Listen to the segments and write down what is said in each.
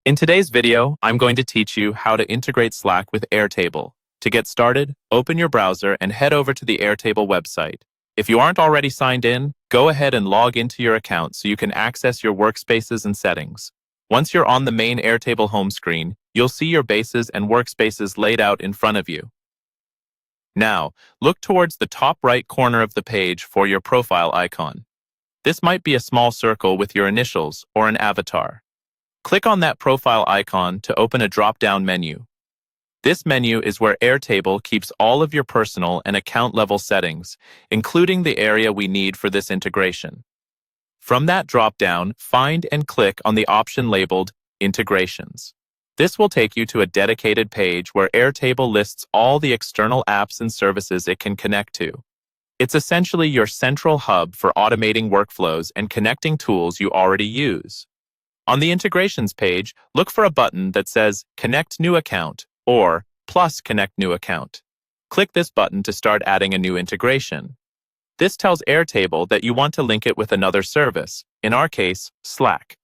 In today's video, I'm going to teach you how to integrate Slack with Airtable. To get started, open your browser and head over to the Airtable website. If you aren't already signed in, go ahead and log into your account so you can access your workspaces and settings. Once you're on the main Airtable home screen, you'll see your bases and workspaces laid out in front of you. Now, look towards the top right corner of the page for your profile icon. This might be a small circle with your initials or an avatar. Click on that profile icon to open a drop-down menu. This menu is where Airtable keeps all of your personal and account-level settings, including the area we need for this integration. From that drop-down, find and click on the option labeled Integrations. This will take you to a dedicated page where Airtable lists all the external apps and services it can connect to. It's essentially your central hub for automating workflows and connecting tools you already use. On the Integrations page, look for a button that says Connect New Account or Plus Connect New Account. Click this button to start adding a new integration. This tells Airtable that you want to link it with another service, in our case, Slack.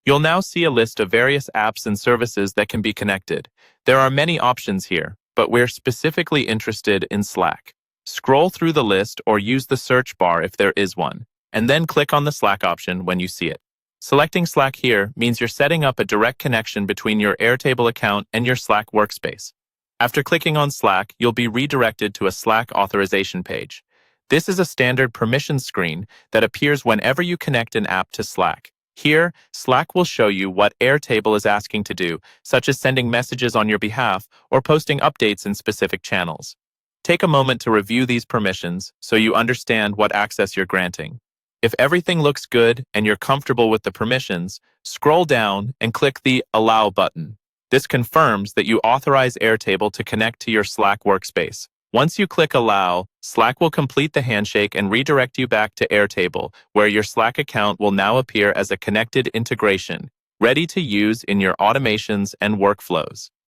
You'll now see a list of various apps and services that can be connected. There are many options here, but we're specifically interested in Slack. Scroll through the list or use the search bar if there is one, and then click on the Slack option when you see it. Selecting Slack here means you're setting up a direct connection between your Airtable account and your Slack workspace. After clicking on Slack, you'll be redirected to a Slack authorization page. This is a standard permissions screen that appears whenever you connect an app to Slack. Here, Slack will show you what Airtable is asking to do, such as sending messages on your behalf or posting updates in specific channels. Take a moment to review these permissions so you understand what access you're granting. If everything looks good and you're comfortable with the permissions, scroll down and click the Allow button. This confirms that you authorize Airtable to connect to your Slack workspace. Once you click Allow, Slack will complete the handshake and redirect you back to Airtable, where your Slack account will now appear as a connected integration, ready to use in your automations and workflows.